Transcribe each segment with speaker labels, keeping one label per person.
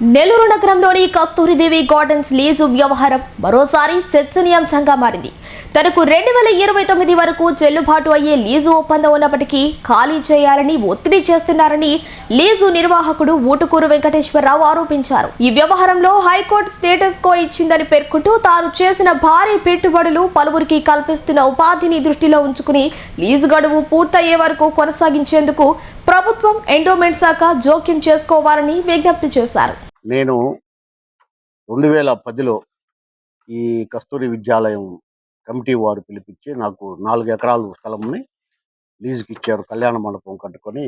Speaker 1: నెల్లూరు నగరంలోని Kasturi Devi gardens lease వ్యవహారం మరోసారి చర్చనీయాంశంగా మారింది. తనకు 2029 వరకు చెల్లుబాటు అయ్యే లీజు ఒప్పందం ఉన్నప్పటికీ ఖాళీ చేయాలని ఒత్తిడి చేస్తున్నారని లీజు నిర్వాహకుడు ఊటుకూరు వెంకటేశ్వరరావు ఆరోపించారు. ఈ వ్యవహారంలో హైకోర్టు స్టేటస్ కో ఇచ్చిందని పేర్కొంటూ తాను చేసిన భారీ పెట్టుబడులు పలువురికి కల్పిస్తున్న ఉపాధిని దృష్టిలో ఉంచుకుని లీజు గడువు పూర్తయ్యే వరకు కొనసాగించేందుకు ప్రభుత్వం ఎండోమెంట్ శాఖ జోక్యం చేసుకోవాలని విజ్ఞప్తి చేశారు.
Speaker 2: నేను 2010లో ఈ కస్తూరి విద్యాలయం కమిటీ వారు పిలిపించి నాకు 4 ఎకరాల స్థలంని లీజుకి ఇచ్చారు. కళ్యాణ మండపం కట్టుకొని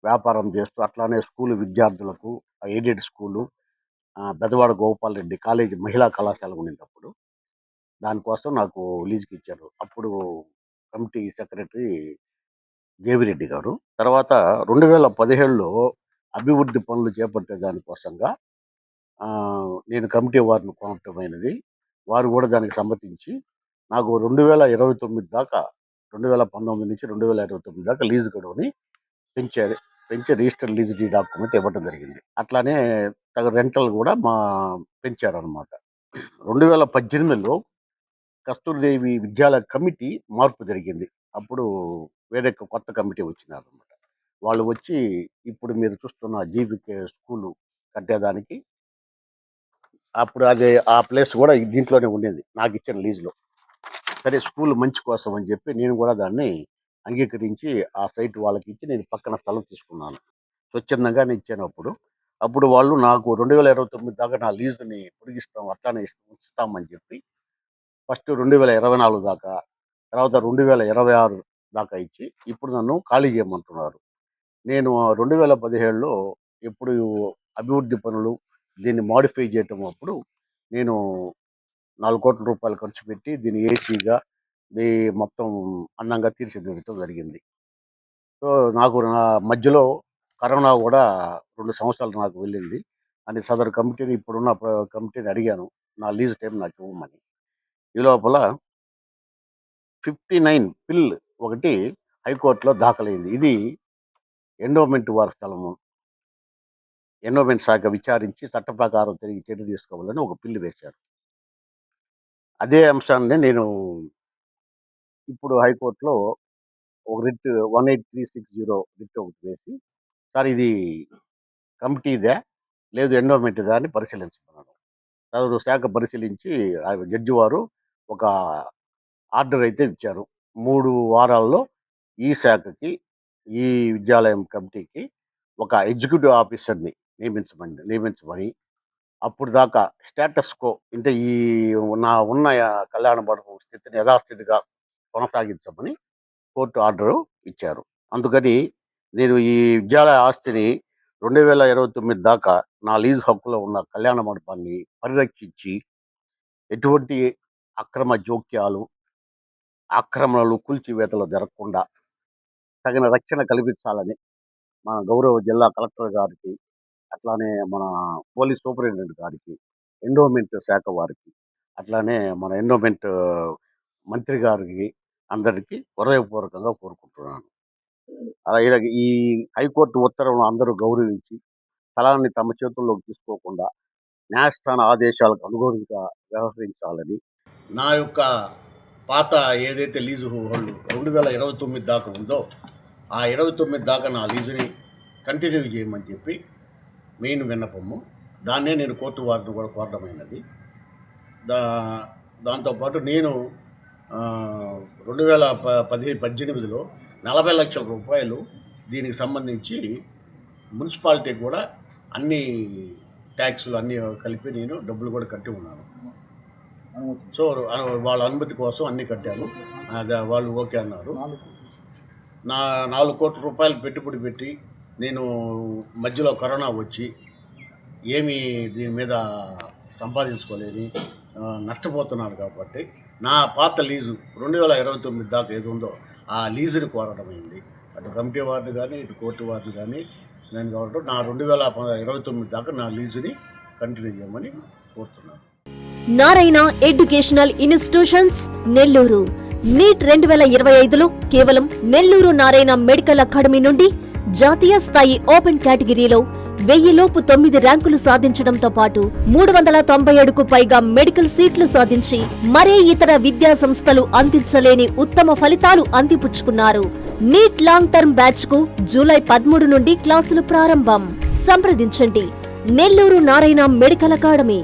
Speaker 2: వ్యాపారం చేస్తూ అట్లానే స్కూల్ విద్యార్థులకు aided school Bezawada Gopal Reddy college మహిళా కళాశాల ఉండేటప్పుడు దానికోసం నాకు లీజుకి ఇచ్చారు. అప్పుడు కమిటీ సెక్రటరీ దేవిరెడ్డి గారు. తర్వాత 2017లో అభివృద్ధి పనులు చేపట్టే దానికోసంగా నేను కమిటీ వారిని కోరటమైనది. వారు కూడా దానికి సమ్మతించి నాకు 2029 దాకా 2019 నుంచి 2029 దాకా లీజు గడువుని పెంచి రిజిస్టర్ లీజ్ డీ డాక్యుమెంట్ ఇవ్వడం జరిగింది. అట్లానే రెంటల్ కూడా పెంచారనమాట. 2018లో కస్తూరిదేవి విద్యాలయ కమిటీ మార్పు జరిగింది. అప్పుడు వేరే కొత్త కమిటీ వచ్చినారనమాట. వాళ్ళు వచ్చి ఇప్పుడు మీరు చూస్తున్న జీవికే స్కూలు కట్టేదానికి అప్పుడు ఆ ప్లేస్ కూడా దీంట్లోనే ఉండేది నాకు ఇచ్చిన లీజులో. సరే స్కూల్ మంచి కోసం అని చెప్పి నేను కూడా దాన్ని అంగీకరించి ఆ సైట్ వాళ్ళకి ఇచ్చి నేను పక్కన స్థలం తీసుకున్నాను. స్వచ్ఛందంగానే ఇచ్చాను. అప్పుడు వాళ్ళు నాకు 2029 దాకా నా లీజుని పొడిగిస్తాం, అట్లానే ఉంచుతామని చెప్పి ఫస్ట్ 2024 దాకా, తర్వాత 2026 దాకా ఇచ్చి ఇప్పుడు నన్ను ఖాళీ చేయమంటున్నారు. నేను 2017లో ఎప్పుడు అభివృద్ధి పనులు దీన్ని మాడిఫై చేయటం అప్పుడు నేను 4 కోట్ల రూపాయలు ఖర్చు పెట్టి దీన్ని ఏసీగా మొత్తం అందంగా తీర్చిదిద్దడం జరిగింది. సో నాకు నా మధ్యలో కరోనా కూడా 2 సంవత్సరాలు నాకు వెళ్ళింది. అని సదరు కమిటీని ఇప్పుడున్న కమిటీని అడిగాను నా లీజ్ టైం నాకు ఇవ్వమని. ఈ లోపల 59 పిల్ ఒకటి హైకోర్టులో దాఖలైంది. ఇది ఎండోమెంట్ వారి స్థలము. ఎండోమెంట్ శాఖ విచారించి చట్ట ప్రకారం తిరిగి చర్య తీసుకోవాలని ఒక పిల్లు వేశారు. అదే అంశాన్ని నేను ఇప్పుడు హైకోర్టులో ఒక రిట్ 18360 రిట్ ఒకటి వేసి, సార్ ఇది కమిటీదే లేదు ఎండోమెంట్దా అని పరిశీలించుకున్నాను. సదరు శాఖ పరిశీలించి జడ్జి వారు ఒక ఆర్డర్ అయితే ఇచ్చారు. 3 వారాల్లో ఈ శాఖకి ఈ విద్యాలయం కమిటీకి ఒక ఎగ్జిక్యూటివ్ ఆఫీసర్ని నియమించమని అప్పుడు దాకా స్టేటస్ కో అంటే ఈ ఉన్న కళ్యాణ మండపం స్థితిని యథాస్థితిగా కొనసాగించమని కోర్టు ఆర్డరు ఇచ్చారు. అందుకని నేను ఈ విద్యాలయ ఆస్తిని 2029 దాకా నా లీజ్ హక్కులో ఉన్న కళ్యాణ మండపాన్ని పరిరక్షించి ఎటువంటి అక్రమ జోక్యాలు, ఆక్రమణలు, కూల్చివేతలు జరగకుండా తగిన రక్షణ కల్పించాలని మన గౌరవ జిల్లా కలెక్టర్ గారికి, అట్లానే మన పోలీస్ సూపరింటెండెంట్ గారికి, ఎండోమెంట్ శాఖ వారికి, అట్లానే మన ఎండోమెంట్ మంత్రి గారికి అందరికీ హృదయపూర్వకంగా కోరుకుంటున్నాను. అలాగే ఈ హైకోర్టు ఉత్తర్వులను అందరూ గౌరవించి స్థలాన్ని తమ చేతుల్లోకి తీసుకోకుండా న్యాయస్థాన ఆదేశాలకు అనుగుణంగా వ్యవహరించాలని, నా యొక్క పాత ఏదైతే లీజు హోల్డ్ 2029 దాకా ఉందో ఆ 29 దాకా నా లీజుని కంటిన్యూ చేయమని చెప్పి మెయిన్ విన్నపము. దాన్నే నేను కోర్టు వారిని కూడా కోరడమైనది. దాంతోపాటు నేను 2018లో 40 లక్షల రూపాయలు దీనికి సంబంధించి మున్సిపాలిటీకి కూడా అన్ని ట్యాక్సులు అన్నీ కలిపి నేను డబ్బులు కూడా కట్టి ఉన్నాను. సో వాళ్ళ అనుమతి కోసం అన్నీ కట్టాను. వాళ్ళు ఓకే అన్నారు. నా 4 కోట్ల రూపాయలు పెట్టుబడి పెట్టి నేను మధ్యలో కరోనా వచ్చి ఏమీ దీని మీద సంపాదించుకోలేని నష్టపోతున్నాను. కాబట్టి నా పాత లీజు 2029 దాకా ఏది ఉందో ఆ లీజుని కోరడమైంది. అటు కమిటీ వారిని కానీ ఇటు కోర్టు వారిని కానీ నేను కాబట్టి నా 2029 దాకా నా లీజుని కంటిన్యూ చేయమని కోరుతున్నాను.
Speaker 3: Narayana educational institutions Nellore. NEET 2025లో కేవలం నెల్లూరు నారాయణ మెడికల్ అకాడమీ నుండి జాతీయ స్థాయి ఓపెన్ కేటగిరీలో 1000 లోపు 9 ర్యాంకులు సాధించడంతో పాటు 397కు పైగా మెడికల్ సీట్లు సాధించి మరే ఇతర విద్యా సంస్థలు అందించలేని ఉత్తమ ఫలితాలు అందిపుచ్చుకున్నారు. నీట్ లాంగ్ టర్మ్ బ్యాచ్ కు జూలై 13 నుండి క్లాసులు ప్రారంభం. సంప్రదించండి నెల్లూరు నారాయణ మెడికల్ అకాడమీ.